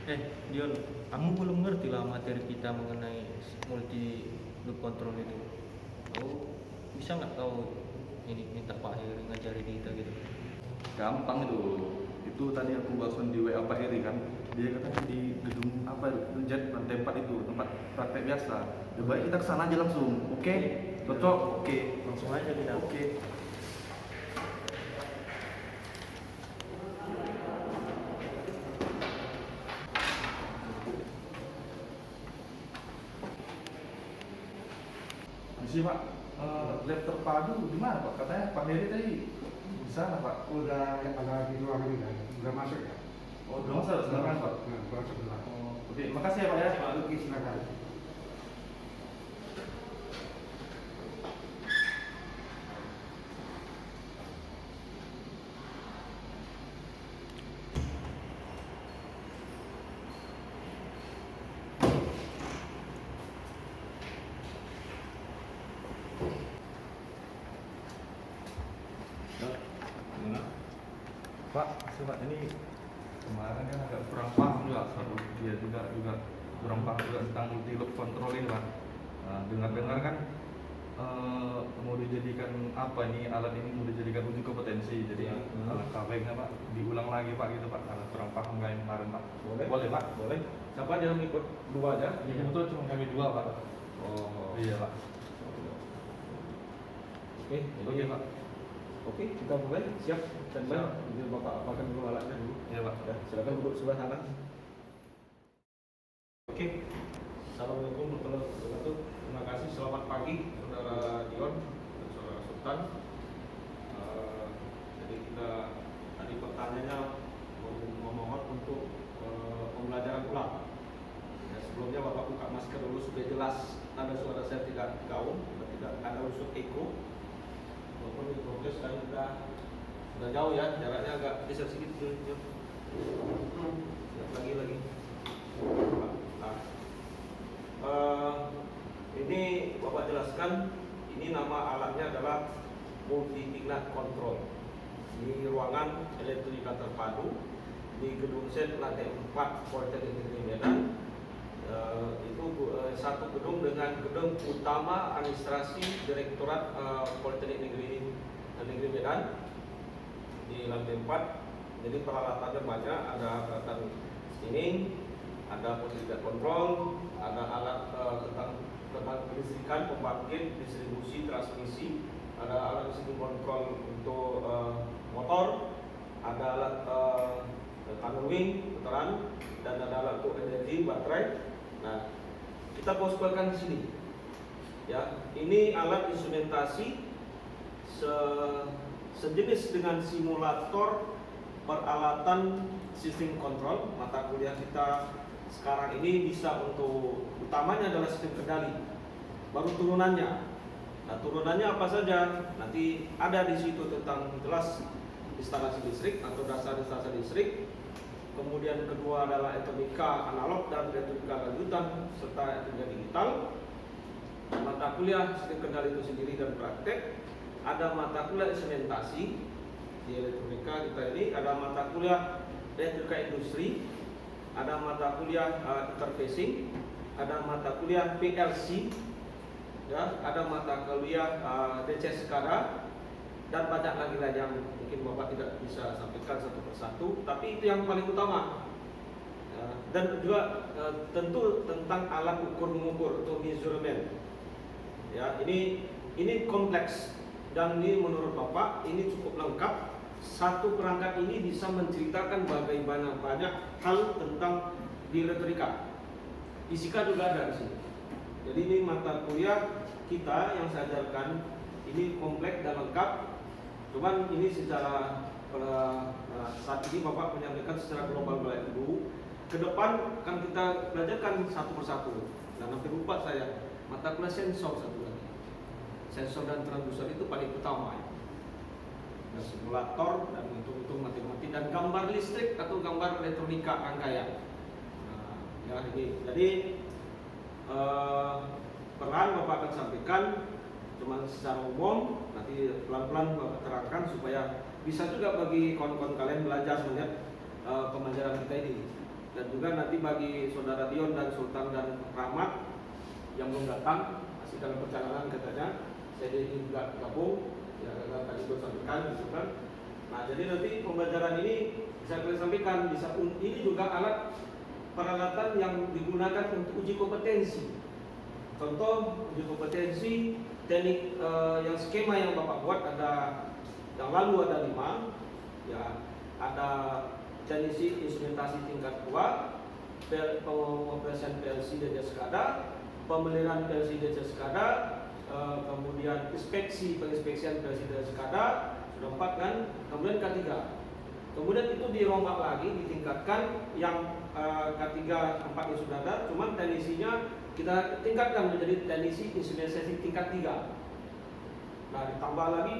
Dion, kamu belum ngerti lah materi kita mengenai multi loop control itu. Kamu bisa nggak tahu ini minta Pak Heri ngajari kita gitu? Gampang itu. Itu tadi aku barusan di WA Pak Eri kan. Dia katanya di gedung apa itu, Jet lantai 4 itu, tempat praktek biasa. Lebih baik kita kesana aja langsung. Oke? Cocok? Oke. Langsung aja kita. Oke. Misi Pak, lab terpadu di mana Pak? Katanya Pak Heri tadi di sana Pak. Udah ada di ruangan ini kan, udah masuk ya? Oh, udah masuk silakan Pak. Nah, ruang sebelah. Oh, oke, makasih ya Pak ya. Oke, silakan. Pak, coba ini kemarin kan agak kurang paham juga, dia juga kurang paham juga tentang multi loop control ini Pak. Nah, dengar-dengar kan mau dijadikan apa ini, alat ini mau dijadikan uji kompetensi, jadi alat KW-nya Pak diulang lagi Pak gitu Pak, karena kurang paham kayak kemarin Pak. Boleh Pak? Boleh. Siapa aja yang ikut? Dua aja? Iya betul, cuma kami dua Pak. Oh, Iya Pak. oke. Oke Pak. Oke, kita mulai. Siap. Standby. Ini Bapak apakan dulu alatnya dulu. Iya Pak. Ya, silakan duduk sebelah sana. Oke. Assalamualaikum warahmatullahi wabarakatuh. Terima kasih. Selamat pagi, Saudara Dion dan Saudara Sultan. Jadi kita tadi pertanyaannya memohon untuk pembelajaran ulang. Ya, sebelumnya Bapak buka masker dulu supaya jelas nada suara saya tidak gaung, tidak ada unsur eko. Walaupun di progres kan udah jauh ya, jaraknya agak geser sedikit tuh. Lagi. Nah, ini Bapak jelaskan, ini nama alatnya adalah multi ignite control di ruangan elektronika terpadu di gedung set lantai 4 Politeknik Negeri Medan. Itu satu gedung dengan gedung utama administrasi Direktorat Politeknik Negeri Medan di lantai 4. Jadi peralatannya banyak, ada peralatan screening, ada posisi kontrol, ada alat tentang kelistrikan, pembangkit, distribusi, transmisi, ada alat mesin kontrol untuk motor, ada alat tunnel wing, putaran, dan ada alat untuk energi baterai. Nah, kita poskokan di sini. Ya, ini alat instrumentasi sejenis dengan simulator peralatan sistem kontrol. Mata kuliah kita sekarang ini bisa untuk utamanya adalah sistem kendali. Baru turunannya. Nah, turunannya apa saja? Nanti ada di situ tentang jelas instalasi listrik atau dasar instalasi listrik. Kemudian kedua adalah elektronika analog dan elektronika lanjutan serta elektronika digital. Mata kuliah sistem kendali itu sendiri dan praktek. Ada mata kuliah instrumentasi di elektronika kita ini. Ada mata kuliah elektronika industri. Ada mata kuliah interfacing. Ada mata kuliah PLC. Ya, ada mata kuliah DC SCADA. Dan banyak lagi lah yang mungkin Bapak tidak bisa sampaikan satu persatu, tapi itu yang paling utama. Ya, dan juga tentu tentang alat ukur mengukur atau measurement. Ya, ini kompleks dan ini menurut Bapak ini cukup lengkap. Satu perangkat ini bisa menceritakan bagaimana banyak hal tentang di elektronika. Fisika juga ada di sini. Jadi ini mata kuliah kita yang saya ajarkan ini kompleks dan lengkap. Cuman ini secara saat ini Bapak menyampaikan secara global dulu. Ke depan akan kita belajarkan satu persatu. Dan hampir lupa saya mata kuliah sensor satu lagi. Sensor dan transducer itu paling utama. Dan simulator dan hitung-hitung matematik dan gambar listrik atau gambar elektronika rangkaian. Nah, ya ini. Jadi peran Bapak akan sampaikan cuma secara umum, nanti pelan-pelan Bapak terangkan supaya bisa juga bagi kawan-kawan kalian belajar melihat pembelajaran kita ini. Dan juga nanti bagi saudara Dion dan Sultan dan Rahmat yang belum datang, masih dalam perjalanan katanya, saya juga gabung, ya karena tadi gue sampaikan gitu kan. Nah jadi nanti pembelajaran ini bisa kalian sampaikan, ini juga alat peralatan yang digunakan untuk uji kompetensi. Contoh uji kompetensi teknik yang skema yang Bapak buat ada yang lalu ada 5, ya ada teknisi instrumentasi tingkat 2, pengoperasian PLC dan SCADA, pemeliharaan PLC dan SCADA, kemudian penginspeksian PLC dan SCADA, sudah 4 kan, kemudian K3. Kemudian itu dirombak lagi, ditingkatkan yang K3 4 yang sudah ada, cuman teknisinya kita tingkatkan menjadi teknisi instrumentasi tingkat 3. Nah ditambah lagi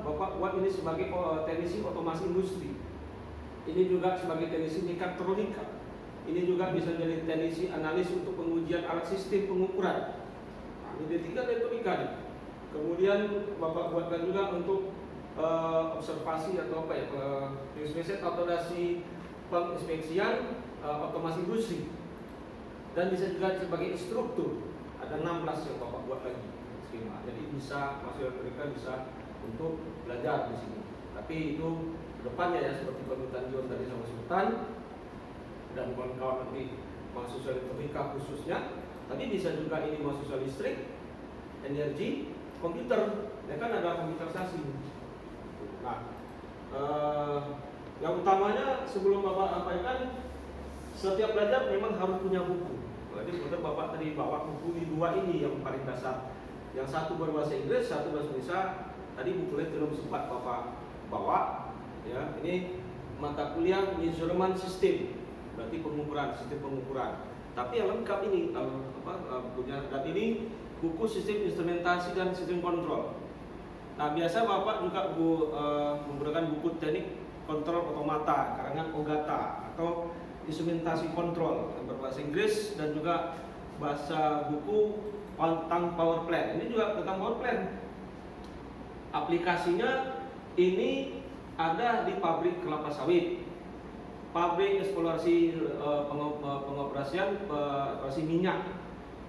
Bapak buat ini sebagai teknisi otomasi industri. Ini juga sebagai teknisi mekatronika. Ini juga bisa jadi teknisi analis untuk pengujian alat sistem pengukuran. Nah, ini D3 elektronika nih. Kemudian Bapak buatkan juga untuk observasi atau inspeksi otomasi penginspeksian otomasi industri. Dan bisa juga sebagai instruktur. Ada 16 yang Bapak buat lagi skema. Jadi bisa mahasiswa elektronika bisa untuk belajar di sini. Tapi itu kedepannya ya seperti permintaan Dion tadi sama Sultan dan kawan-kawan nanti mahasiswa elektronika khususnya. Tapi bisa juga ini mahasiswa listrik, energi, komputer. Ya kan ada komputerisasi. Nah, yang utamanya sebelum Bapak sampaikan, setiap belajar memang harus punya buku. Jadi betul Bapak tadi bawa buku di 2 ini yang paling dasar. Yang satu berbahasa Inggris, satu bahasa Indonesia. Tadi bukunya belum sempat Bapak bawa. Ya, ini mata kuliah measurement system, berarti sistem pengukuran. Tapi yang lengkap ini punya dan ini buku sistem instrumentasi dan sistem kontrol. Nah biasa Bapak juga menggunakan buku teknik kontrol otomata karangan Ogata atau instrumentasi kontrol yang berbahasa Inggris dan juga bahasa buku tentang power plant. Ini juga tentang power plant. Aplikasinya ini ada di pabrik kelapa sawit, pabrik eksplorasi pengoperasian eksplorasi minyak,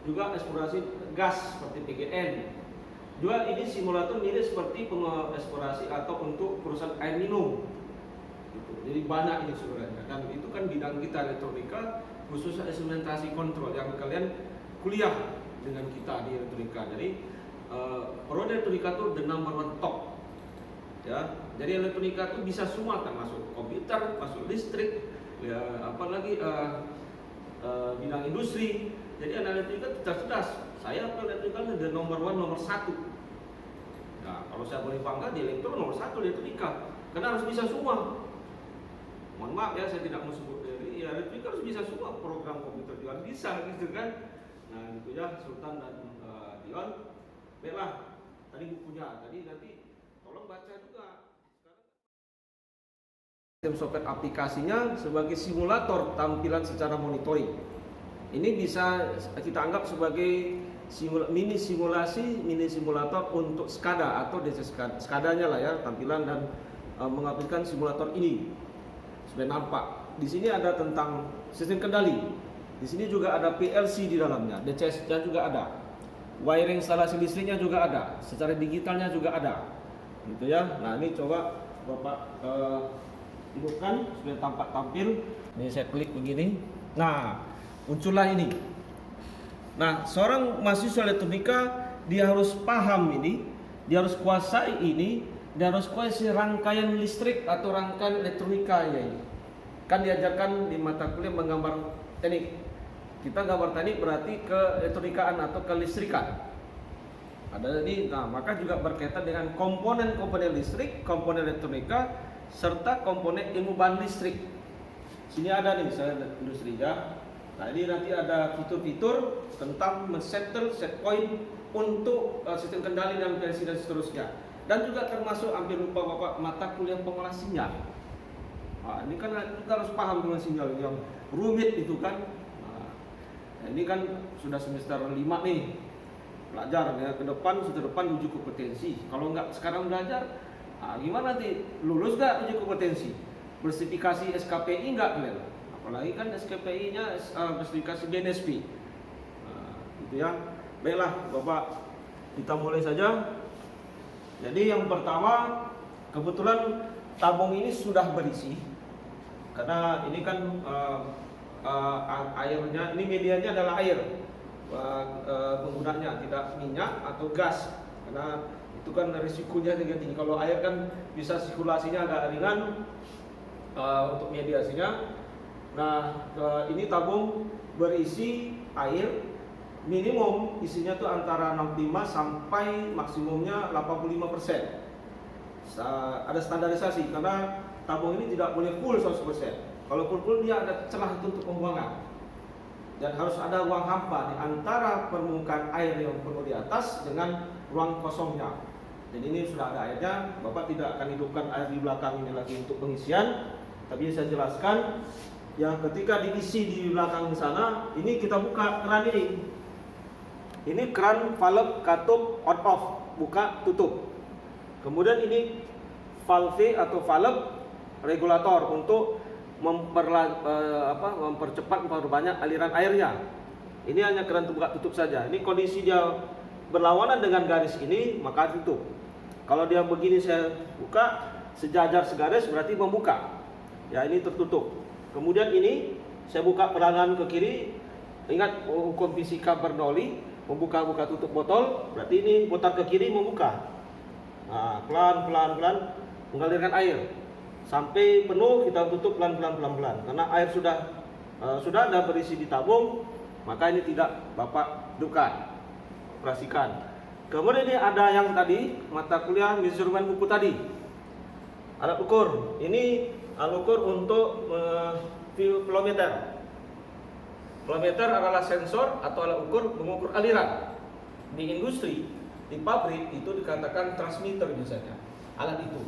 juga eksplorasi gas seperti PGN. Juga ini simulator mirip seperti pengeksplorasi atau untuk perusahaan air minum. Gitu. Jadi banyak ini sebenarnya. Dan itu kan bidang kita elektronika, khususnya instrumentasi kontrol yang kalian kuliah dengan kita di elektronika. Jadi prodi elektronika itu the number 1 top. Ya, jadi elektronika itu bisa semua kan, masuk komputer, masuk listrik, ya apalagi bidang industri. Jadi anak elektronika cerdas. Saya elektronika the number 1, nomor 1. Nah, kalau saya boleh bangga di elektro nomor 1 elektronika, karena harus bisa semua. Mohon maaf ya, saya tidak mau sebut dari ya elektronika harus bisa semua, program komputer juga harus bisa gitu kan. Nah, itu ya Sultan dan Dion. Baiklah, tadi bukunya, tadi nanti tolong baca juga. Sistem soket aplikasinya sebagai simulator tampilan secara monitoring. Ini bisa kita anggap sebagai mini simulator untuk SCADA atau DC SCADA-nya lah ya, tampilan dan mengaplikasikan simulator ini. Sudah nampak. Di sini ada tentang sistem kendali. Di sini juga ada PLC di dalamnya, DCS-nya juga ada. Wiring instalasi listriknya juga ada, secara digitalnya juga ada. Gitu ya. Nah, ini coba Bapak hidupkan supaya tampak tampil. Ini saya klik begini. Nah, muncullah ini. Nah, seorang mahasiswa elektronika dia harus paham ini, dia harus kuasai ini, dia harus kuasai rangkaian listrik atau rangkaian elektronika ini. Kan diajarkan di mata kuliah menggambar teknik. Kita gambar teknik berarti ke elektronikaan atau ke listrikan. Ada ini, nah maka juga berkaitan dengan komponen-komponen listrik, komponen elektronika, serta komponen ilmu bahan listrik. Sini ada nih misalnya industri ya. Nah ini nanti ada fitur-fitur tentang men-settle set point untuk sistem kendali dan PLC dan seterusnya. Dan juga termasuk hampir lupa Bapak mata kuliah pengolah sinyal. Nah, ini kan kita harus paham dengan sinyal yang rumit itu kan. Nah, ini kan sudah semester 5 nih belajar ya, ke depan uji kompetensi. Kalau nggak sekarang belajar, gimana nanti lulus nggak uji kompetensi? Bersertifikasi SKPI nggak kalian? apalagi kan SKPI-nya spesifikasi BNSP. Nah, gitu ya. Baiklah Bapak, kita mulai saja. Jadi yang pertama, kebetulan tabung ini sudah berisi, karena ini kan airnya, ini medianya adalah air, penggunanya tidak minyak atau gas, karena itu kan risikonya tinggi. Kalau air kan bisa sirkulasinya agak ringan untuk mediasinya. Nah, ini tabung berisi air, minimum isinya tuh antara 65 sampai maksimumnya 85%. Ada standarisasi karena tabung ini tidak boleh full 100%. Kalau full dia ada celah itu untuk pembuangan. Dan harus ada ruang hampa di antara permukaan air yang penuh di atas dengan ruang kosongnya. Jadi ini sudah ada airnya, Bapak tidak akan hidupkan air di belakang ini lagi untuk pengisian. Tapi saya jelaskan, yang ketika diisi di belakang sana, ini kita buka keran ini. Ini keran valve katup on off, buka tutup. Kemudian ini valve atau valve regulator untuk mempercepat, memperbanyak aliran airnya. Ini hanya keran buka tutup saja. Ini kondisi dia berlawanan dengan garis ini, maka tutup. Kalau dia begini saya buka sejajar segaris berarti membuka. Ya, ini tertutup. Kemudian ini saya buka perangan ke kiri. Ingat hukum fisika Bernoulli, membuka tutup botol, berarti ini putar ke kiri membuka. Nah, pelan mengalirkan air sampai penuh, kita tutup pelan. Karena air sudah ada berisi di tabung, maka ini tidak Bapak hidupkan, operasikan. Kemudian ini ada yang tadi mata kuliah measurement buku tadi, alat ukur. Ini alat ukur untuk flow meter. Flow meter adalah sensor atau alat ukur mengukur aliran. Di industri, di pabrik itu dikatakan transmitter biasanya, alat itu.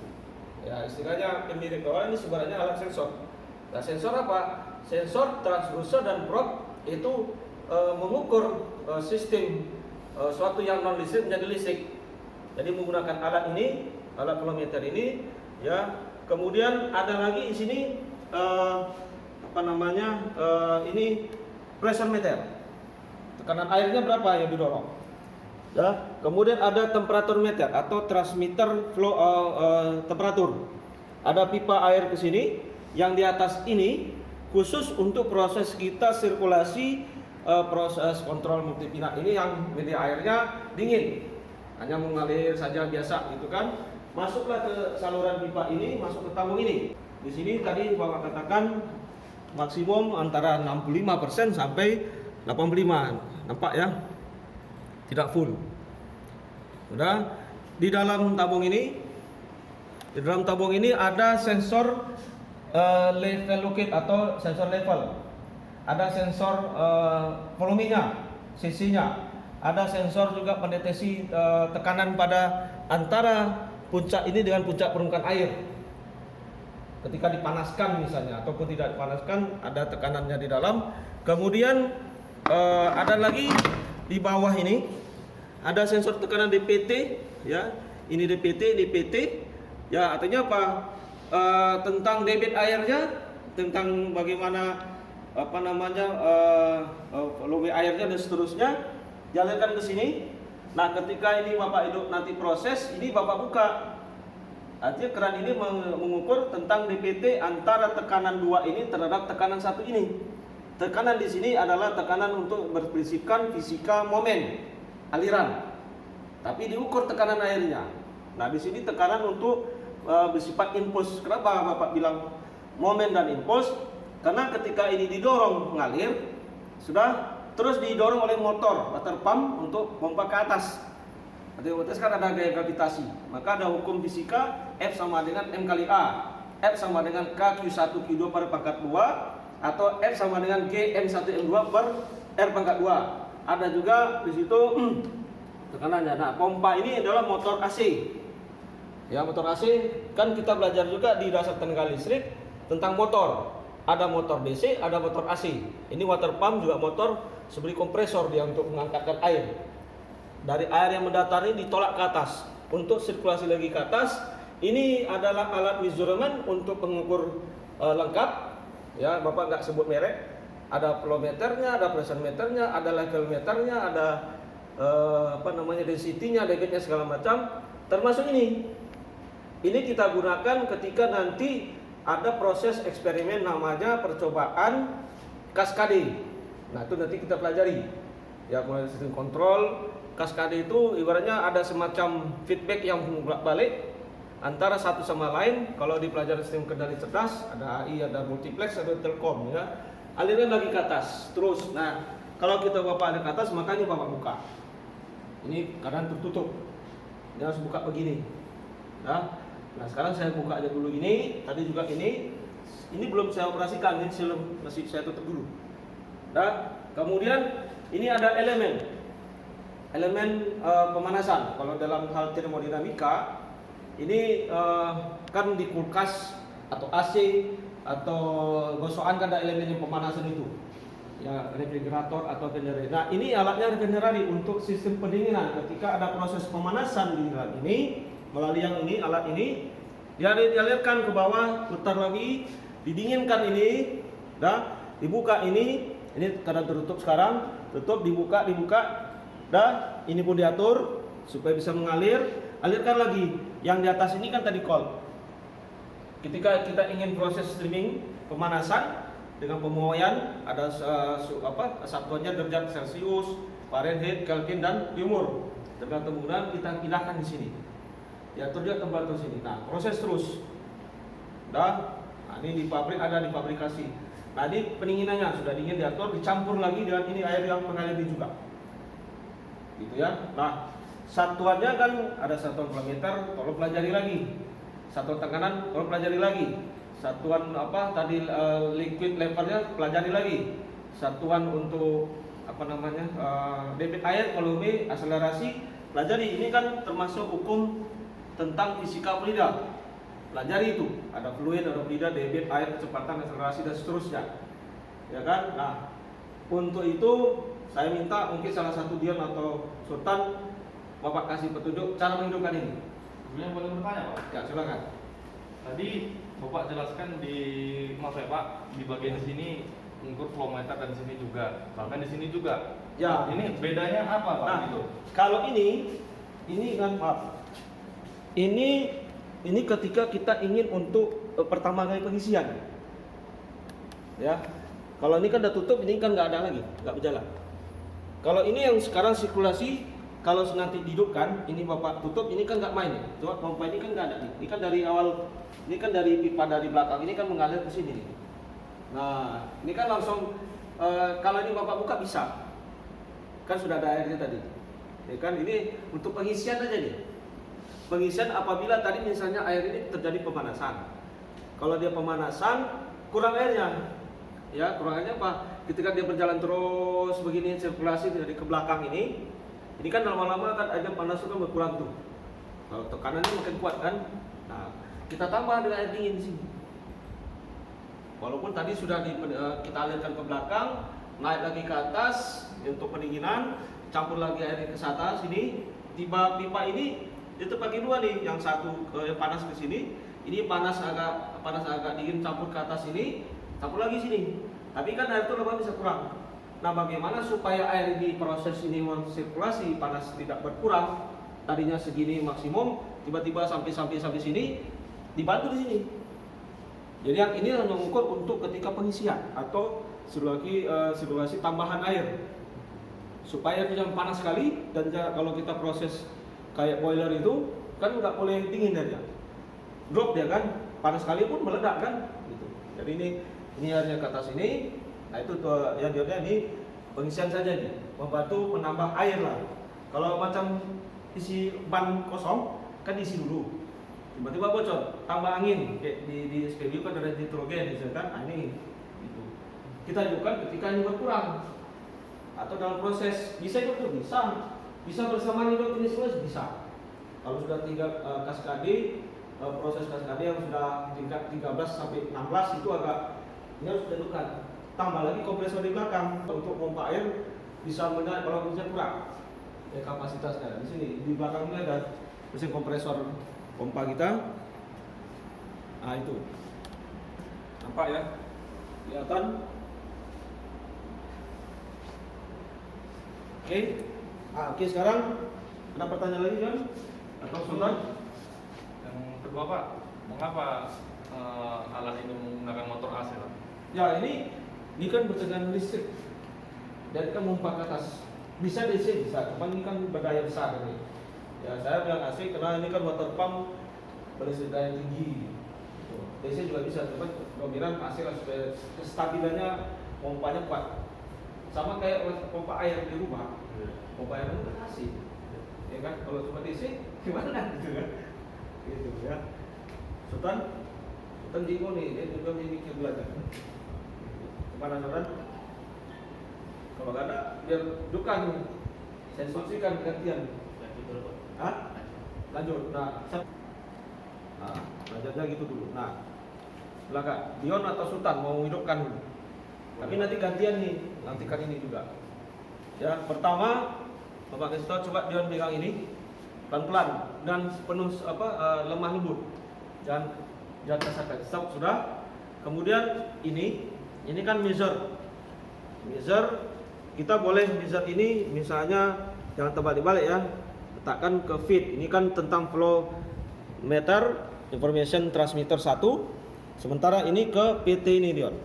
Ya, istilahnya pemilik ini sebenarnya alat sensor. Nah, sensor apa? Sensor, transducer dan probe itu mengukur sistem suatu yang non listrik menjadi listrik. Jadi menggunakan alat ini, alat flow meter ini, ya. Kemudian ada lagi di sini ini pressure meter. Tekanan airnya berapa yang didorong? Ya. Kemudian ada temperatur meter atau transmitter flow temperatur. Ada pipa air ke sini, yang di atas ini khusus untuk proses kita sirkulasi, proses kontrol multipinat. Ini yang media airnya dingin, hanya mengalir saja biasa gitu kan. Masuklah ke saluran pipa ini, masuk ke tabung ini. Di sini tadi Bapak katakan maksimum antara 65% sampai 85%. Nampak ya? Tidak full. Sudah. Di dalam tabung ini ada sensor level locate atau sensor level. Ada sensor volumenya, cc-nya. Ada sensor juga pendeteksi tekanan pada antara puncak ini dengan puncak permukaan air. Ketika dipanaskan misalnya ataupun tidak dipanaskan, ada tekanannya di dalam. Kemudian ada lagi di bawah ini ada sensor tekanan DPT, ya. Ini DPT, ya, artinya apa? Tentang debit airnya, tentang bagaimana volume airnya dan seterusnya, jalankan ke sini. Nah, ketika ini Bapak hidup nanti proses, ini Bapak buka. Artinya keran ini mengukur tentang DPT antara tekanan 2 ini terhadap tekanan 1 ini. Tekanan di sini adalah tekanan untuk berprinsipkan fisika momen aliran. Tapi diukur tekanan airnya. Nah, di sini tekanan untuk bersifat impuls. Kenapa Bapak bilang momen dan impuls? Karena ketika ini didorong mengalir, sudah terus didorong oleh motor water pump untuk pompa ke atas. Artinya otomatis kan ada gaya gravitasi. Maka ada hukum fisika F sama dengan M kali A. F sama dengan K Q1 Q2 per pangkat 2 atau F sama dengan G M1 M2 per R pangkat 2. Ada juga di situ tekanannya. Nah, pompa ini adalah motor AC. Ya, motor AC kan kita belajar juga di dasar tenaga listrik tentang motor. Ada motor DC, ada motor AC. Ini water pump juga motor seperti kompresor dia untuk mengangkatkan air. Dari air yang mendatar ini ditolak ke atas untuk sirkulasi lagi ke atas. Ini adalah alat measurement untuk pengukur lengkap. Ya, Bapak nggak sebut merek. Ada flow meternya, ada pressure meternya, ada level meternya, ada density-nya, debitnya segala macam. Termasuk ini. Ini kita gunakan ketika nanti ada proses eksperimen namanya percobaan kaskade. Nah, itu nanti kita pelajari. Ya, mulai sistem kontrol. Kaskade itu ibaratnya ada semacam feedback yang bolak-balik antara satu sama lain. Kalau di pelajaran sistem kendali cerdas ada AI, ada multiplex, ada telkom, ya. Aliran lagi ke atas terus. Nah, kalau kita Bapak ada ke atas, makanya Bapak buka. Ini karena tertutup. Dia harus buka begini. Nah, sekarang saya buka aja dulu ini. Tadi juga ini. Ini belum saya operasikan, ini masih saya tutup dulu. Nah, kemudian ini ada elemen pemanasan. Kalau dalam hal termodinamika ini kan di kulkas atau AC atau gosokan kan ada elemen yang pemanasan itu, ya, refrigerator atau generator. Nah, ini alatnya regenerasi untuk sistem pendinginan. Ketika ada proses pemanasan di alat ini, melalui yang ini, alat ini, dia dialirkan ke bawah, putar lagi, didinginkan ini, dibuka ini karena tertutup sekarang, tutup, dibuka, dan ini pun diatur supaya bisa mengalir, alirkan lagi. Yang di atas ini kan tadi cold. Ketika kita ingin proses streaming pemanasan dengan pemuaian, ada satuannya derajat Celcius, Fahrenheit, Kelvin, dan Timur. Tergantung penggunaan kita pindahkan di sini. Diatur dia temperatur sini. Nah, proses terus. Nah, ini di pabrik ada di fabrikasi. Nah, ini pendinginannya sudah dingin, diatur, dicampur lagi dengan ini air yang mengalir ini juga. Gitu ya. Nah, satuannya kan ada satuan parameter, tolong pelajari lagi. Satuan tekanan, tolong pelajari lagi. Satuan liquid levelnya pelajari lagi. Satuan untuk debit air, volume, akselerasi, pelajari. Ini kan termasuk hukum tentang fisika fluida. Pelajari itu. Ada fluid, ada fluida, debit air, kecepatan, akselerasi, dan seterusnya. Ya kan? Nah, untuk itu saya minta mungkin salah satu Dion atau Sultan Bapak kasih petunjuk cara menghidupkan ini. Kemudian boleh bertanya, Pak? Ya, silakan. Tadi Bapak jelaskan di bagian sini mengukur flow meter dan di sini juga, bahkan di sini juga. Ya. Ini bedanya apa, Pak? Nah, gitu? kalau ini kan maaf. Ini ketika kita ingin untuk pertama kali pengisian. Ya. Kalau ini kan udah tutup, ini kan nggak ada lagi, nggak berjalan. Kalau ini yang sekarang sirkulasi, kalau nanti dihidupkan, ini Bapak tutup, ini kan nggak main ya. Coba pompa ini kan nggak ada nih. Ini kan dari awal, ini kan dari pipa dari belakang, ini kan mengalir ke sini nih. Nah, ini kan langsung kalau ini Bapak buka bisa. Kan sudah ada airnya tadi. Ya kan, ini untuk pengisian aja nih. Pengisian apabila tadi misalnya air ini terjadi pemanasan. Kalau dia pemanasan, kurang airnya. Ya, kurang airnya apa? Ketika dia berjalan terus begini sirkulasi dari ke belakang ini kan lama-lama kan airnya panas itu kan berkurang tuh. Kalau tekanannya makin kuat kan. Nah, kita tambah dengan air dingin di sini. Walaupun tadi sudah kita alirkan ke belakang, naik lagi ke atas untuk pendinginan, campur lagi air ke atas sini. Tiba pipa ini itu bagi dua nih, yang satu panas ke sini, ini panas agak dingin campur ke atas ini, campur lagi sini. Tapi kan air itu lama bisa kurang. Nah, bagaimana supaya air di proses ini sirkulasi panas tidak berkurang? Tadinya segini maksimum, tiba-tiba sampai sini, dibantu di sini. Jadi yang ini hanya mengukur untuk ketika pengisian atau sirkulasi tambahan air. Supaya itu jangan panas sekali, dan kalau kita proses kayak boiler itu kan nggak boleh dingin dia. Drop dia kan, panas sekali pun meledak kan. Gitu. Jadi ini airnya ke atas ini. Nah, itu tuh ya diodnya ini pengisian saja nih, membantu menambah air lah. Kalau macam isi ban kosong kan diisi dulu, tiba-tiba bocor, tambah angin kayak di SPBU kan ada nitrogen misalkan, ini gitu. Kita hidupkan ketika ini berkurang atau dalam proses bisa itu tuh bisa bersama hidup ini semua bisa. Kalau sudah 3 kaskade, proses kaskade yang sudah tingkat 13 sampai 16 itu agak ini harus ditentukan. Tambah lagi kompresor di belakang untuk pompa air bisa menaik kalau bisa kurang ya kapasitasnya. Di sini di belakang ini ada mesin kompresor pompa kita. Nah, itu nampak ya. Kelihatan? Oke. Oke, sekarang ada pertanyaan lagi kan? Atau Sultan? Yang kedua Pak, mengapa alat ini menggunakan motor AC Pak? Ya, ini kan bertegangan listrik. Dan kan memompa ke atas. Bisa DC bisa, cuman ini kan berdaya besar ini. Ya, saya bilang AC karena ini kan water pump berlistrik daya tinggi. Gitu. DC juga bisa, cuman dominan AC lah supaya kestabilannya pompanya kuat. Sama kayak pompa air di rumah. Pompa air itu kan AC. Ya kan, kalau cuma DC gimana gitu kan? Gitu ya. Sultan bingung nih, dia juga mikir belajar. Kemana Sultan? Kalau nggak ada, biar dukan nih. Saya instruksikan gantian. Hah? Lanjut. Nah, belajarnya gitu dulu. Nah, silakan. Dion atau Sultan mau hidupkan dulu. Tapi nanti gantian nih, nantikan ini juga. Ya, pertama, Bapak kasih tahu, coba Dion pegang ini pelan-pelan dan penuh lemah lembut. Jangan rasakan. Stop sudah. Kemudian ini kan measure. Kita boleh measure ini misalnya jangan terbalik-balik ya. Letakkan ke feed. Ini kan tentang flow meter information transmitter 1. Sementara ini ke PT ini Dion.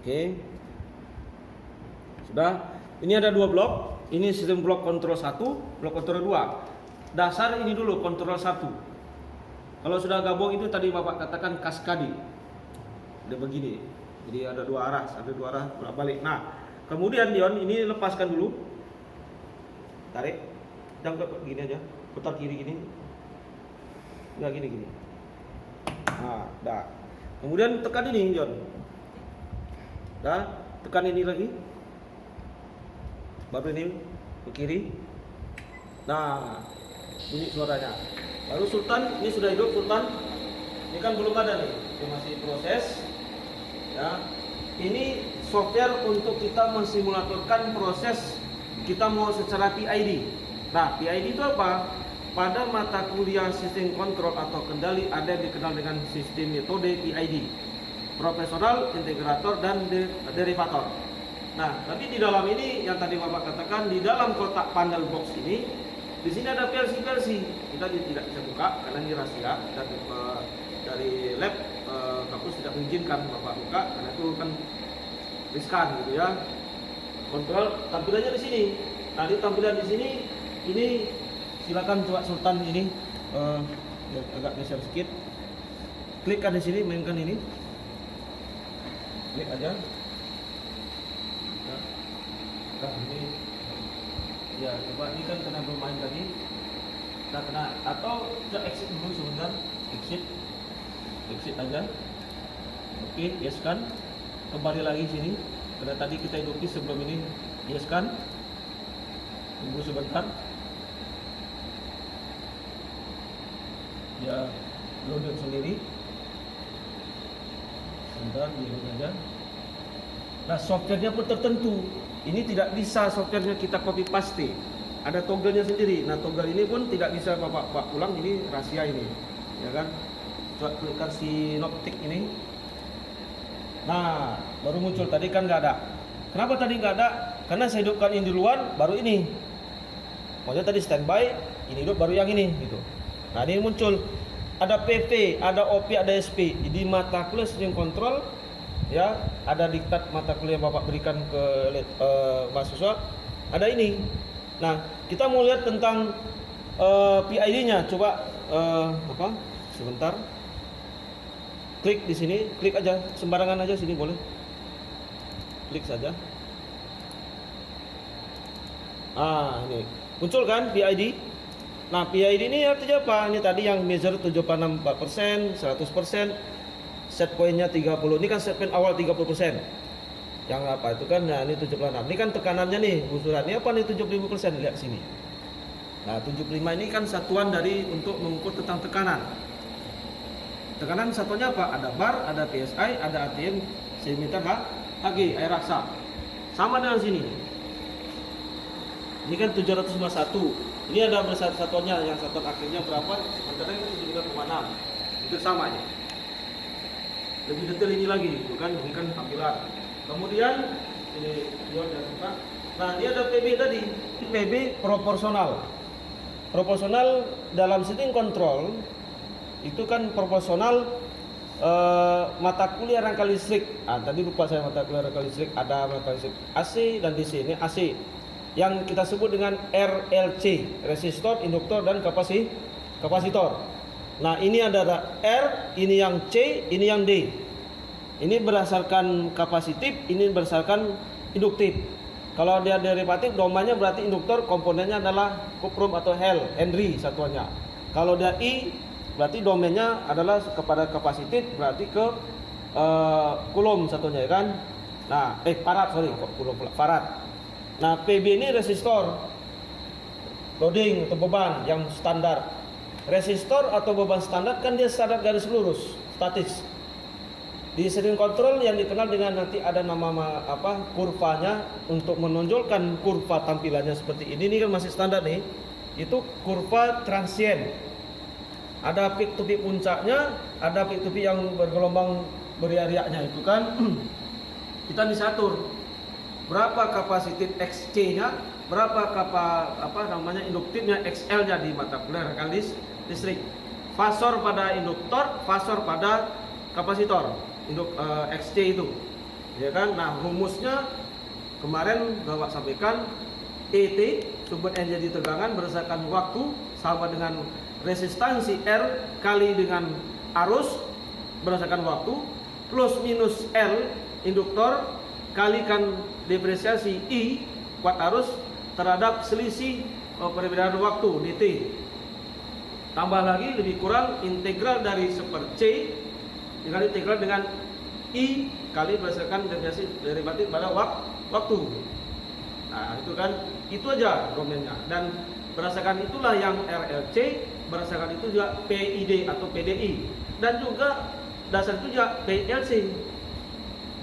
Oke. Sudah. Ini ada dua blok. Ini sistem blok kontrol 1, blok kontrol 2. Dasar ini dulu kontrol 1. Kalau sudah gabung itu tadi Bapak katakan kaskadi. Dia begini. Jadi ada dua arah bolak-balik. Nah, kemudian Dion ini lepaskan dulu. Tarik. Jangan gini aja. Putar kiri gini. Enggak gini. Nah, dah. Kemudian tekan ini Dion. Dah, tekan ini lagi. Baru ini ke kiri. Nah, bunyi suaranya. Baru Sultan, ini sudah hidup Sultan. Ini kan belum ada nih, ini masih proses. Ya, ini software untuk kita mensimulatorkan proses kita mau secara PID. Nah, PID itu apa? Pada mata kuliah sistem kontrol atau kendali ada yang dikenal dengan sistem metode PID, profesional, integrator, dan derivator. Nah, tapi di dalam ini yang tadi Bapak katakan di dalam kotak panel box ini, di sini ada versi-versi. Kita tidak bisa buka karena ini rahasia dan dari lab kampus tidak mengizinkan Bapak buka karena itu kan riskan gitu ya. Kontrol tampilannya di sini. Nah, di tampilan di sini ini silakan coba Sultan ini agak geser sedikit. Klikkan di sini, mainkan ini. Klik aja. Nah, ini ya coba ini kan kena bermain tadi. Kita kena atau kita exit dulu sebentar. Exit aja. Oke, yes kan. Kembali lagi sini. Karena tadi kita hidupi sebelum ini. Yes kan. Tunggu sebentar. Ya loading sendiri. Sebentar, di-load aja. Nah, softwarenya pun tertentu. Ini tidak bisa softwarenya kita copy paste. Ada toggle-nya sendiri. Nah, toggle ini pun tidak bisa Bapak ulang. Ini rahasia ini, ya kan? Coba klikkan si Noptik ini. Nah, baru muncul. Tadi kan nggak ada. Kenapa tadi nggak ada? Karena saya hidupkan ini duluan, baru ini. Maksudnya tadi standby, ini hidup baru yang ini, gitu. Nah, ini muncul. Ada PV, ada OP, ada SP. Jadi mata kuliah sistem kontrol. Ya, ada diktat mata kuliah yang Bapak berikan ke mahasiswa. Ada ini. Nah, kita mau lihat tentang PID-nya. Coba sebentar. Klik di sini, klik aja sembarangan aja sini boleh. Klik saja. Ini muncul kan PID. Nah, PID ini artinya apa? Ini tadi yang measure 76,4%, 100%. Set poinnya 30. Ini kan set point awal 30%. Yang apa itu kan? Nah, ini 76. Ini kan tekanannya nih, usulan. Ini apa nih 75%? Lihat sini. Nah, 75 ini kan satuan dari untuk mengukur tentang tekanan. Tekanan satuannya apa? Ada bar, ada PSI, ada ATM, sentimeter Hg, air raksa. Sama dengan sini. Ini kan 751. Ini ada satuannya, yang satuan akhirnya berapa? Sementara ini 73,6. Itu sama ini. lebih detail ini lagi, itu kan ini kan tampilan. Kemudian ini diode dan buka. Nah, dia ada PB tadi, PB proporsional. Proporsional dalam setting control itu kan proporsional mata kuliah rangka listrik. Tadi lupa saya mata kuliah rangka listrik, ada mata listrik AC dan DC. Ini AC yang kita sebut dengan RLC, resistor, induktor dan kapasitor. Nah, ini ada R, ini yang C, ini yang D. Ini berdasarkan kapasitif, ini berdasarkan induktif. Kalau dia derivatif, domainnya berarti induktor, komponennya adalah kuprum atau Henry satuannya. Kalau dia I, berarti domainnya adalah kepada kapasitif, berarti ke kulom satunya, ya kan? Nah, farad, sorry, kulom pula, farad. Nah, PB ini resistor, loading atau beban yang standar. Resistor atau beban standar kan dia standar garis lurus, statis. Di setting control yang dikenal dengan nanti ada nama kurvanya untuk menonjolkan kurva tampilannya seperti ini. Ini kan masih standar nih. Itu kurva transient. Ada peak to peak puncaknya, ada peak to peak yang bergelombang beriak-riaknya itu kan. Kita bisa atur berapa kapasitif XC-nya, berapa induktifnya XL-nya di mata kuliah rangka listrik. Fasor pada induktor, fasor pada kapasitor. XC itu, ya kan? Nah, rumusnya kemarin Bapak sampaikan, ET sumber energi tegangan berdasarkan waktu sama dengan resistansi R kali dengan arus berdasarkan waktu plus minus L induktor kalikan diferensiasi I kuat arus terhadap selisih perbedaan waktu dt. Tambah lagi lebih kurang integral dari super C dikali integral dengan I kali berdasarkan derivatif pada waktu. Nah, itu kan, itu aja domainnya. Dan berdasarkan itulah yang RLC, berdasarkan itu juga PID atau PDI, dan juga dasar itu juga PLC.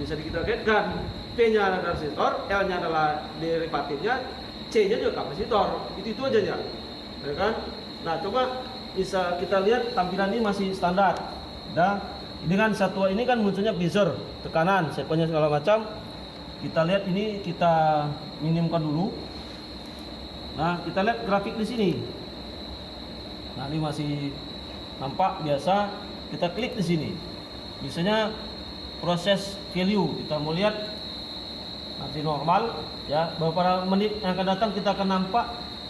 Bisa kita kaitkan, P-nya adalah resistor, L-nya adalah derivatifnya, C-nya juga kapasitor. Itu aja ya. Ya kan? Nah, coba bisa kita lihat tampilan ini masih standar. Nah, dengan satuan ini kan munculnya buzzer, tekanan, sequence segala macam. Kita lihat ini, kita minimkan dulu. Nah, kita lihat grafik di sini. Nah, ini masih nampak biasa. Kita klik di sini. Misalnya proses value, kita mau lihat nanti normal ya. Beberapa menit yang akan datang kita akan nampak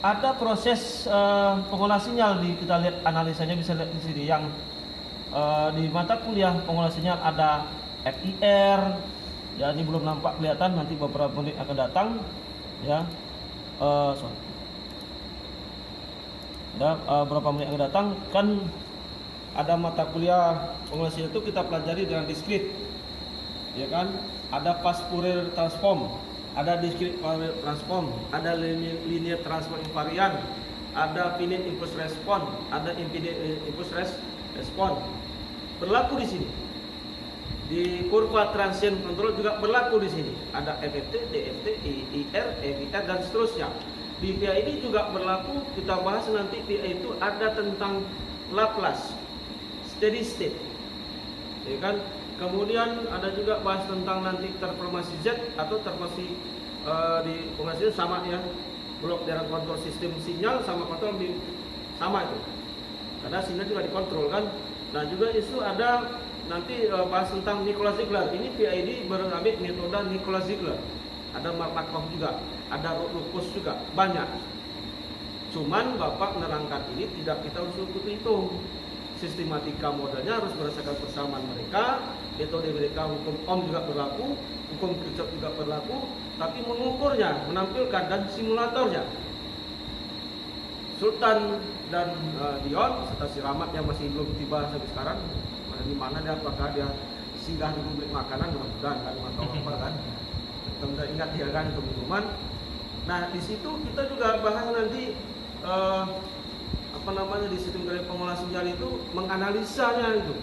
ada proses pengolah sinyal kita lihat analisanya, bisa lihat di sini yang di mata kuliah pengolah sinyal ada FIR ya. Ini belum nampak kelihatan, nanti beberapa menit akan datang ya. Berapa menit akan datang kan ada mata kuliah pengolah sinyal itu kita pelajari dengan diskrit ya kan. Ada fast Fourier transform, ada discrete Fourier transform, ada linear transform invariant, ada finite impulse response, ada infinite impulse response. Berlaku di sini. Di kurva transient control juga berlaku di sini. Ada FFT, DFT, IR, EVR dan seterusnya. Di PI ini juga berlaku, kita bahas nanti PI itu ada tentang Laplace, steady state. Ya kan? Kemudian ada juga bahas tentang nanti transformasi Z atau transformasi di pengasih sama ya. Blok dalam kontrol sistem sinyal sama kontrol sama itu. Karena sinyal juga dikontrol kan. Nah, juga isu ada nanti bahas tentang Nikola Ziegler. Ini PID berambil metode Nikola Ziegler. Ada Markov juga, ada Lupus juga, banyak. Cuman Bapak menerangkan ini tidak kita harus hitung. Sistematika modelnya harus berdasarkan persamaan mereka, metode mereka, hukum Ohm juga berlaku, hukum Kirchhoff juga berlaku, tapi mengukurnya, menampilkan dan simulatornya. Sultan dan Dion serta si Rahmat yang masih belum tiba sampai sekarang, di mana dia, apakah dia singgah di pabrik makanan, mudah-mudahan kan, atau apa kan, kita ingat dia kan itu minuman. Nah, di situ kita juga bahas nanti di sistem dari pengolah sinyal itu menganalisanya itu.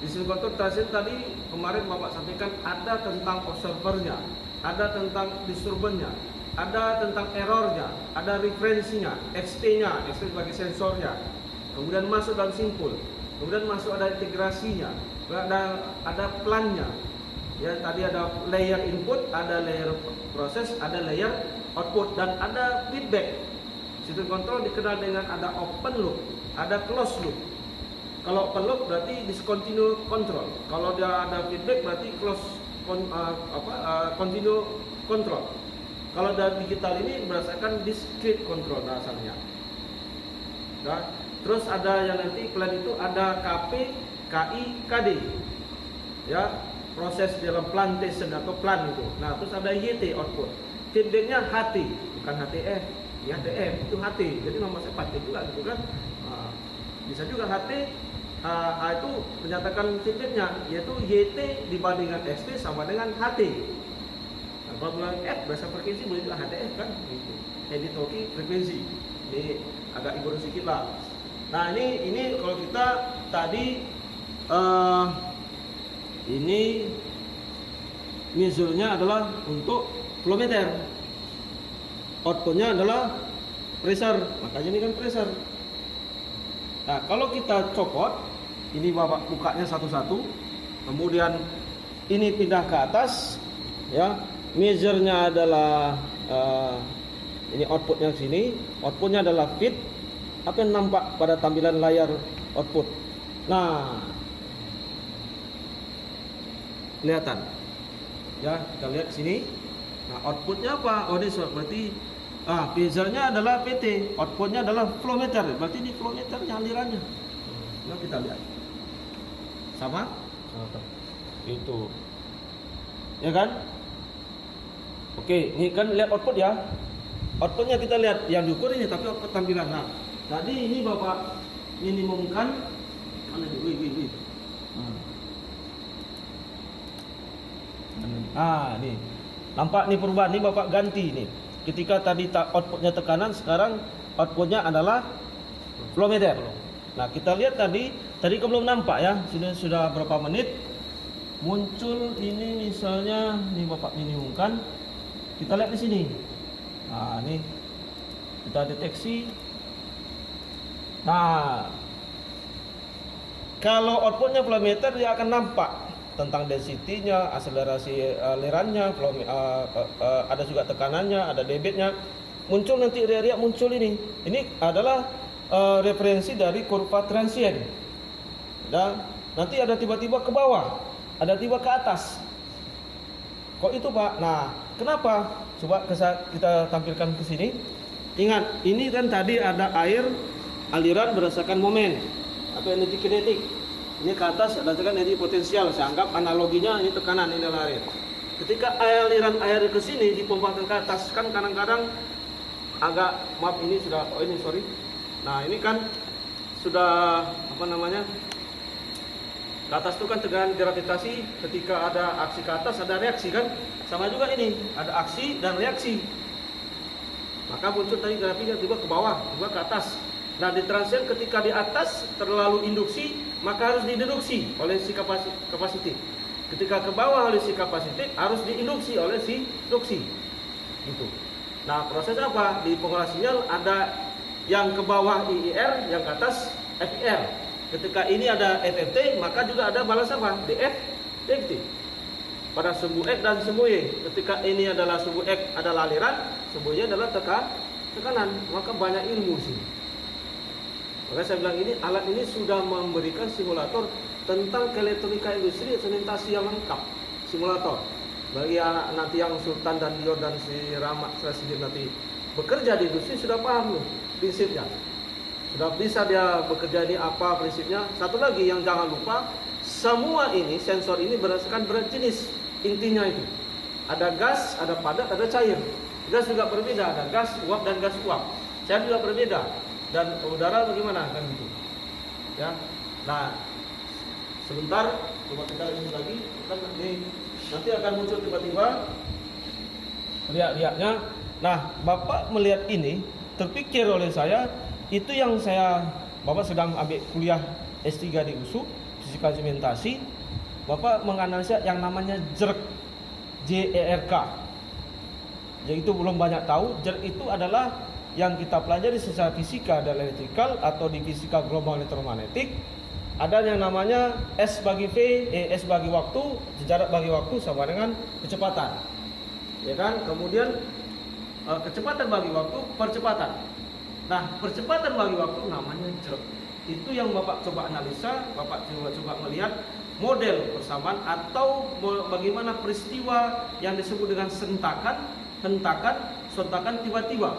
Di sistem kontrol transient tadi kemarin Bapak sampaikan ada tentang observernya, ada tentang disturbannya, ada tentang errornya, ada referensinya, XT-nya, XT sebagai sensornya. Kemudian masuk dalam simpul. kemudian masuk ada integrasinya, ada plannya. Ya, tadi ada layer input, ada layer proses, ada layer output, dan ada feedback. Sistem kontrol dikenal dengan ada open loop, ada closed loop. Kalau open loop berarti discontinue control. Kalau dia ada feedback berarti continue control. Kalau dari digital ini berdasarkan discrete control asalnya. Nah, terus ada yang nanti plan itu ada KP, KI, KD. Ya, proses dalam plantation atau plan itu. Nah, terus ada YT output. Feedbacknya HT, bukan HTF. Ya, HTF itu HT. Jadi nomor sepatu juga gitu kan. Nah, bisa juga HT. Itu menyatakan feedbacknya, yaitu YT dibandingkan ST sama dengan HT. Nah, kalau bilang F bahasa frekuensi boleh juga HTF kan, gitu. Edit talkie frekuensi. Ini agak ibu sedikit lah. Nah, ini kalau kita tadi ini measure-nya adalah untuk flow meter. Outputnya adalah pressure, makanya ini kan pressure. Nah, kalau kita copot, ini Bapak bukanya satu-satu, kemudian ini pindah ke atas, ya, measure-nya adalah ini outputnya sini, outputnya adalah feed. Apa yang nampak pada tampilan layar output? Nah, kelihatan, ya, kita lihat sini. Nah, outputnya apa? Oh, ini berarti measure-nya adalah PT, outputnya adalah flow meter. Berarti ini flow meternya alirannya. Ya, kita lihat. Sama? Itu. Ya kan? Oke, ini kan lihat output ya. Outputnya kita lihat yang diukur ini, tapi output tampilan. Nah, tadi ini Bapak minimumkan mana nih? Wih. Nih. Nampak nih perubahan, nih Bapak ganti nih. Ketika tadi outputnya tekanan, sekarang outputnya adalah flow meter. Nah, kita lihat tadi kan belum nampak ya. Sudah berapa menit muncul ini, misalnya nih Bapak minimumkan. Kita lihat di sini. Nah, ini kita deteksi. Nah, kalau outputnya flow meter, dia akan nampak tentang density-nya, akselerasi alirannya, ada juga tekanannya, ada debitnya. Muncul nanti riak-riak muncul ini. Ini adalah referensi dari kurva transient. Dan nanti ada tiba-tiba ke bawah, ada tiba ke atas. Kok itu, Pak? Nah, kenapa? Coba kita tampilkan ke sini. Ingat, ini kan tadi ada air aliran berdasarkan momen atau energi kinetik. Ini ke atas berdasarkan energi potensial. Saya anggap analoginya ini tekanan, ini adalah air. Ketika aliran air ke sini dipompakan ke atas, kan kadang-kadang agak, maaf ini sudah, sorry. Nah, ini kan sudah ke atas itu kan tekanan gravitasi. Ketika ada aksi ke atas ada reaksi kan. Sama juga ini, ada aksi dan reaksi. Maka muncul tadi grafiknya tiba ke bawah, tiba ke atas. Nah, di transient ketika di atas terlalu induksi, maka harus dideduksi oleh si kapasitif. Ketika ke bawah oleh si kapasitif, harus diinduksi oleh si duksi. Gitu. Nah, proses apa? Di pengolah sinyal ada yang ke bawah IIR, yang ke atas FIR. Ketika ini ada FFT, maka juga ada balas apa? DF, DFT. Pada sumbu X dan sumbu Y. Ketika ini adalah sumbu X adalah aliran, sumbu Y adalah tekanan. Maka banyak ilmu sini. Maka saya bilang ini alat ini sudah memberikan simulator tentang keelektronika industri segmentasi yang lengkap. Simulator bagi anak nanti yang Sultan dan Dior dan si Rahmat sendiri nanti bekerja di industri sudah paham loh prinsipnya. Sudah bisa dia bekerja di apa prinsipnya. Satu lagi yang jangan lupa, semua ini sensor ini berdasarkan berat jenis. Intinya itu ada gas, ada padat, ada cair. Gas juga berbeda, ada gas uap dan gas uap. Cair juga berbeda. Dan udara bagaimana kan gitu. Ya. Nah, sebentar coba kita ini lagi kan nanti akan muncul tiba-tiba riak-riaknya. Nah, Bapak melihat ini terpikir oleh saya, itu yang Bapak sedang ambil kuliah S3 di USU, fisika instrumentasi. Bapak menganalisa yang namanya jerk, JERK. Yaitu belum banyak tahu, jerk itu adalah yang kita pelajari secara fisika dan elektrikal atau di fisika global elektromagnetik. ada yang namanya S bagi V, S bagi waktu, jarak bagi waktu sama dengan kecepatan. Ya kan? Kemudian kecepatan bagi waktu, percepatan. Nah, percepatan bagi waktu namanya jerk. Itu yang Bapak coba analisa, Bapak coba melihat model persamaan atau bagaimana peristiwa yang disebut dengan sentakan, hentakan, sontakan tiba-tiba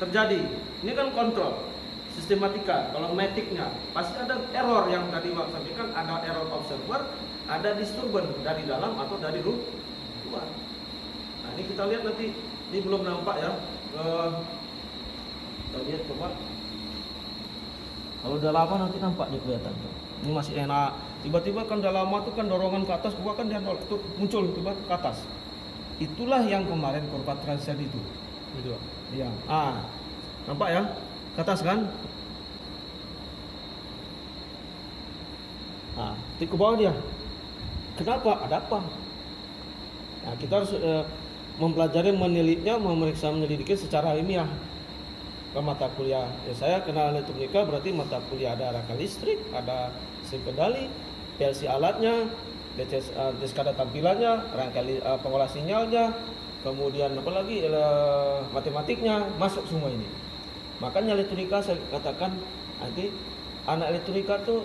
terjadi. Ini kan kontrol, sistematika. Kalau matiknya pasti ada error yang tadi Bapak sampaikan, ada error observer, ada disturbance dari dalam atau dari luar. Nah, ini kita lihat nanti, ini belum nampak ya. Kita lihat coba. Kalau udah lama nanti nampak dia kelihatan tuh. Ini masih enak. Tiba-tiba kan udah lama tuh kan dorongan ke atas, gua kan dia tuh muncul tiba ke atas. Itulah yang kemarin korban transit itu. Gitu. Iya. Nampak ya? Ke atas kan? Ke bawah dia. Kenapa? Ada apa? Nah, kita harus mempelajari, menelitnya, memeriksa, menyelidiki secara ilmiah ke mata kuliah. Ya, saya kenal elektronika berarti mata kuliah ada rangka listrik, ada sistem kendali, PLC alatnya, diskada tampilannya, rangka pengolah sinyalnya, kemudian apa lagi matematiknya masuk semua ini. Makanya elektronika saya katakan nanti anak elektronika tuh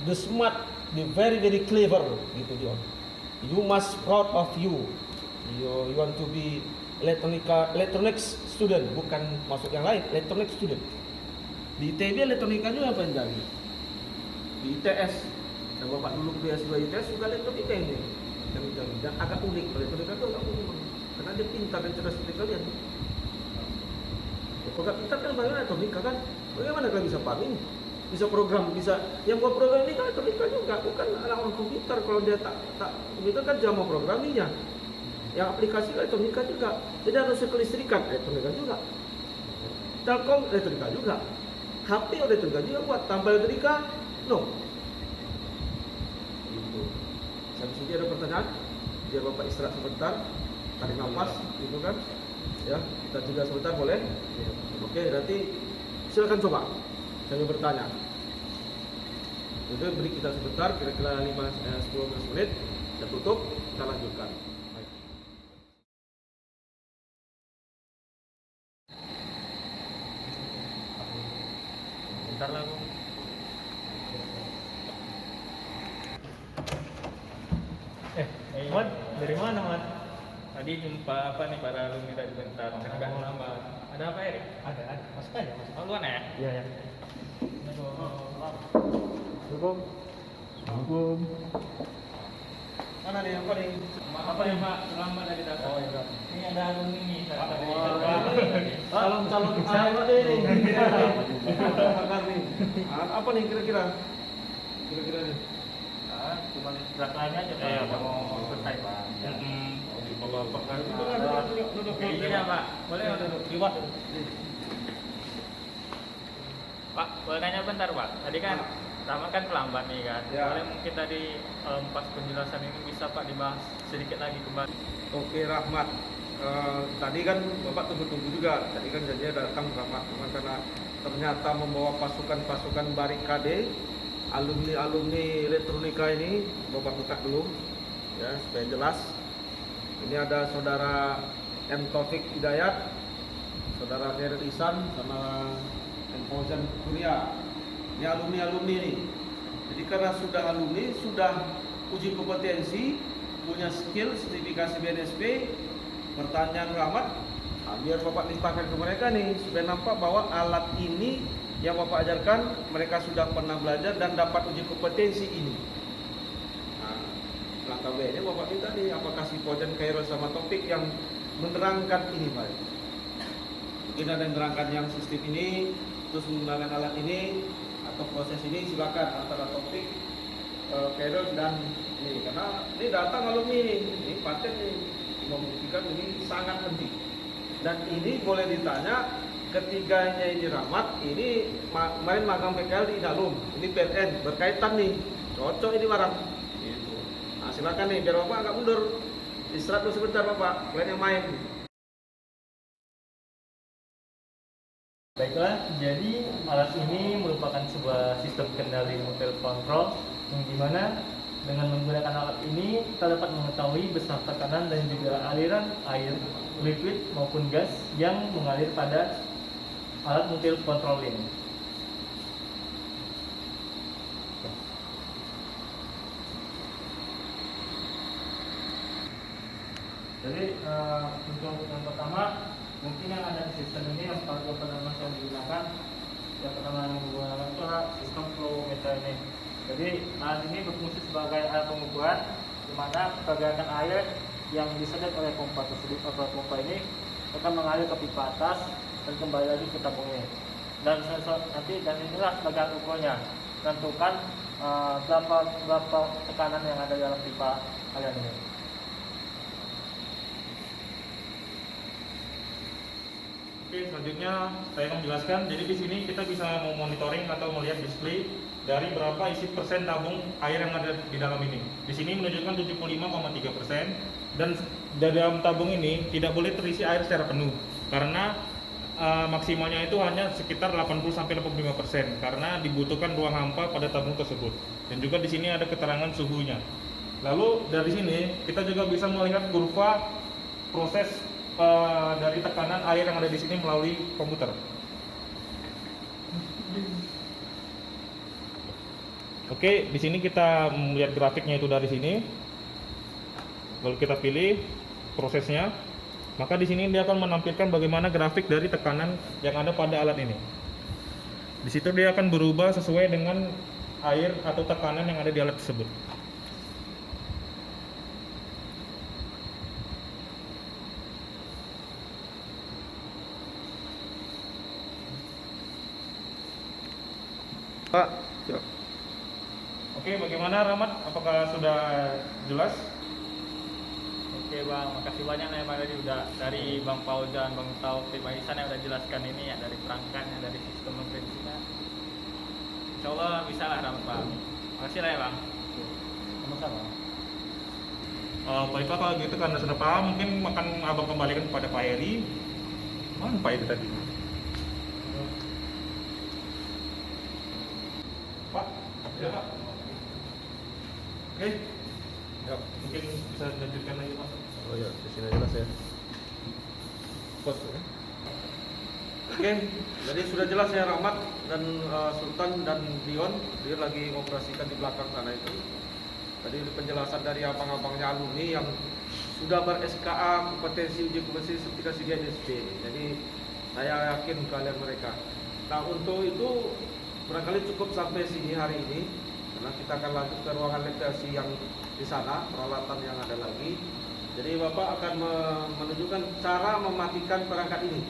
the smart, the very very clever gitu John. You must proud of you. You want to be electronics student, bukan masuk yang lain, electronics student. Di ITB elektronika juga apa yang jadi? Di ITS, dan Bapak dulu beasiswa ITS juga elektronika ini. Dan agak unik, elektronika itu agak unik, karena dia pintar dan cerdas seperti kalian. Ya, kalau pintar kan bagaimana elektronika kan? Bagaimana kalian bisa farming? Bisa program, bisa yang buat program ini kan elektronika juga, bukan anak orang komputer. Kalau dia tak komputer kan dia mau programinya. Yang aplikasi elektronika juga. Jadi harus kelistrikan elektronika juga. Telkom elektronika juga. HP elektronika juga buat. Tanpa elektronika, no. Itu. Sampai sini ada pertanyaan? Biar Bapak istirahat sebentar, tarik nafas, gitu kan? Ya, kita juga sebentar boleh? Oke, nanti silakan coba. Sambil bertanya. Jadi beri kita sebentar, kira-kira 10-15 menit. Kita tutup, kita lanjutkan. Bentar lah, Bu. Mat, dari mana, Mat? Tadi jumpa apa nih para alumni tadi bentar. Agak lambat. Ada apa, Erik? Ada. Masuk aja, masuk. Oh, luan ya? Iya, ya. Assalamualaikum. Mana nih, apa nih? Apa ya, Pak? Selamat dari datang. Oh, iya. Ini ada alumni nih. Calon alumni nih. Apa nih kira-kira? Kira-kira nih. Cuma belakangnya aja, Pak. Mau selesai, Pak. Di bawah pekan. Duduk. Ini ya, Pak. Boleh nggak duduk? Liwat. Pak, boleh nanya bentar, Pak. Tadi kan Rahmat kan pelambat nih kan. Ya. Boleh mungkin tadi pas penjelasan ini bisa Pak dibahas sedikit lagi kembali. Oke, Rahmat. Tadi kan Bapak tunggu-tunggu juga. Tadi kan janjinya datang Rahmat, cuma karena ternyata membawa pasukan-pasukan barikade alumni elektronika ini. Bapak buka dulu ya supaya jelas. Ini ada saudara M. Taufik Hidayat, saudara Khairul Ihsan, sama M. Fauzan Kuria. Ini alumni nih. Jadi karena sudah alumni, sudah uji kompetensi, punya skill, sertifikasi BNSP, pertanyaan Rahmat, biar Bapak limpahkan ke mereka nih supaya nampak bahwa alat ini yang Bapak ajarkan mereka sudah pernah belajar dan dapat uji kompetensi ini. Nah, langkah B-nya Bapak minta nih, apakah si Fauzan, Khairul sama Topik yang menerangkan ini, Pak? Mungkin ada yang menerangkan yang sistem ini, terus menggunakan alat ini atau proses ini, silakan antara Topik, Khairul dan ini, karena ini datang alumni ini paten nih, membuktikan ini sangat penting. Dan ini boleh ditanya ketiganya ini Rahmat, ini kemarin magang PKL di Inalum, ini PLN berkaitan nih, cocok ini barang. Gitu. Nah silakan nih, biar Bapak agak mundur, istirahat dulu sebentar Bapak, kalian yang main. Baiklah, jadi alat ini merupakan sebuah sistem kendali motor kontrol yang dimana dengan menggunakan alat ini kita dapat mengetahui besar tekanan dan juga aliran air, liquid maupun gas yang mengalir pada alat multi kontrol ini. Jadi untuk yang pertama mungkin yang ada di sistem ini yang pertama yang digunakan yang menggunakan itu adalah sistem flow meter ini. Jadi alat ini berfungsi sebagai alat pengukuran di mana pergerakan air yang disedot oleh pompa tersebut atau pompa ini akan mengalir ke pipa atas dan kembali lagi ke tabung ini. Dan nanti dan inilah sebagai alat ukurnya, tentukan berapa tekanan yang ada dalam pipa aliran ini. Oke, selanjutnya saya akan menjelaskan. Jadi di sini kita bisa memonitoring atau melihat display dari berapa isi persen tabung air yang ada di dalam ini. Di sini menunjukkan 75,3% dan dalam tabung ini tidak boleh terisi air secara penuh karena maksimalnya itu hanya sekitar 80-85% karena dibutuhkan ruang hampa pada tabung tersebut. Dan juga di sini ada keterangan suhunya. Lalu dari sini kita juga bisa melihat kurva proses dari tekanan air yang ada di sini melalui komputer. Oke, di sini kita melihat grafiknya itu dari sini. Lalu kita pilih prosesnya. Maka di sini dia akan menampilkan bagaimana grafik dari tekanan yang ada pada alat ini. Di situ dia akan berubah sesuai dengan air atau tekanan yang ada di alat tersebut. Pak, ya. Oke, bagaimana Rahmat? Apakah sudah jelas? Oke Bang, makasih banyak ya Bang dari Bang Fauzan, Bang Taufik, Bang Ihsan yang udah jelaskan ini ya dari perangkatnya, dari sistem operasinya. Insya Allah bisa lah Rahmat Bang. Makasih lah ya Bang. Sama-sama. Baiklah kalau gitu karena sudah paham, mungkin akan Abang kembalikan kepada Pak Eri. Mana Pak Eri tadi? Pak, ya Pak. Oke, Ya. mungkin bisa dilanjutkan lagi Pak. Oh ya, di sini jelas ya. Pos. Oke, jadi sudah jelas ya Rahmat dan Sultan dan Dion, dia lagi mengoperasikan di belakang sana itu. Tadi penjelasan dari abang-abangnya alumni yang sudah ber-SKA kompetensi uji kompetensi sertifikasi di NSP. Jadi saya yakin kalian mereka. Nah untuk itu barangkali cukup sampai sini hari ini, karena kita akan lanjut ke ruangan lektasi yang di sana, peralatan yang ada lagi. Jadi Bapak akan menunjukkan cara mematikan perangkat ini.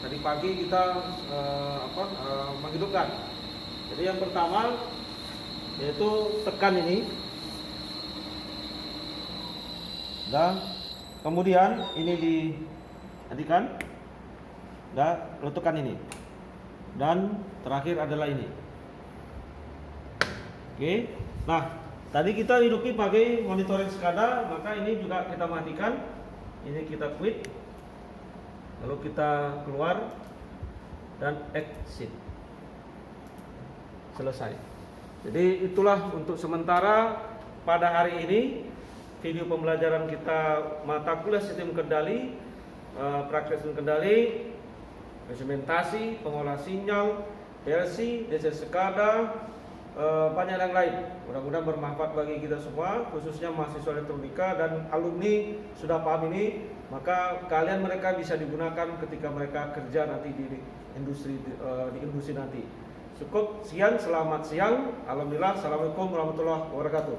Tadi pagi kita menghidupkan. Jadi yang pertama yaitu tekan ini. Dan kemudian ini diadikan. Dan letukan ini. Dan terakhir adalah ini. Oke. Nah, tadi kita hidupi pakai monitoring SCADA, maka ini juga kita matikan. Ini kita quit. Lalu kita keluar dan exit. Selesai. Jadi itulah untuk sementara pada hari ini video pembelajaran kita mata kuliah sistem kendali, praktek sistem kendali, instrumentasi, pengolahan sinyal, PLC, DC SCADA, banyak yang lain. Mudah-mudahan bermanfaat bagi kita semua, khususnya mahasiswa elektronika dan alumni sudah paham ini, maka kalian mereka bisa digunakan ketika mereka kerja nanti di industri nanti. Cukup sekian, selamat siang. Alhamdulillah, assalamualaikum warahmatullahi wabarakatuh.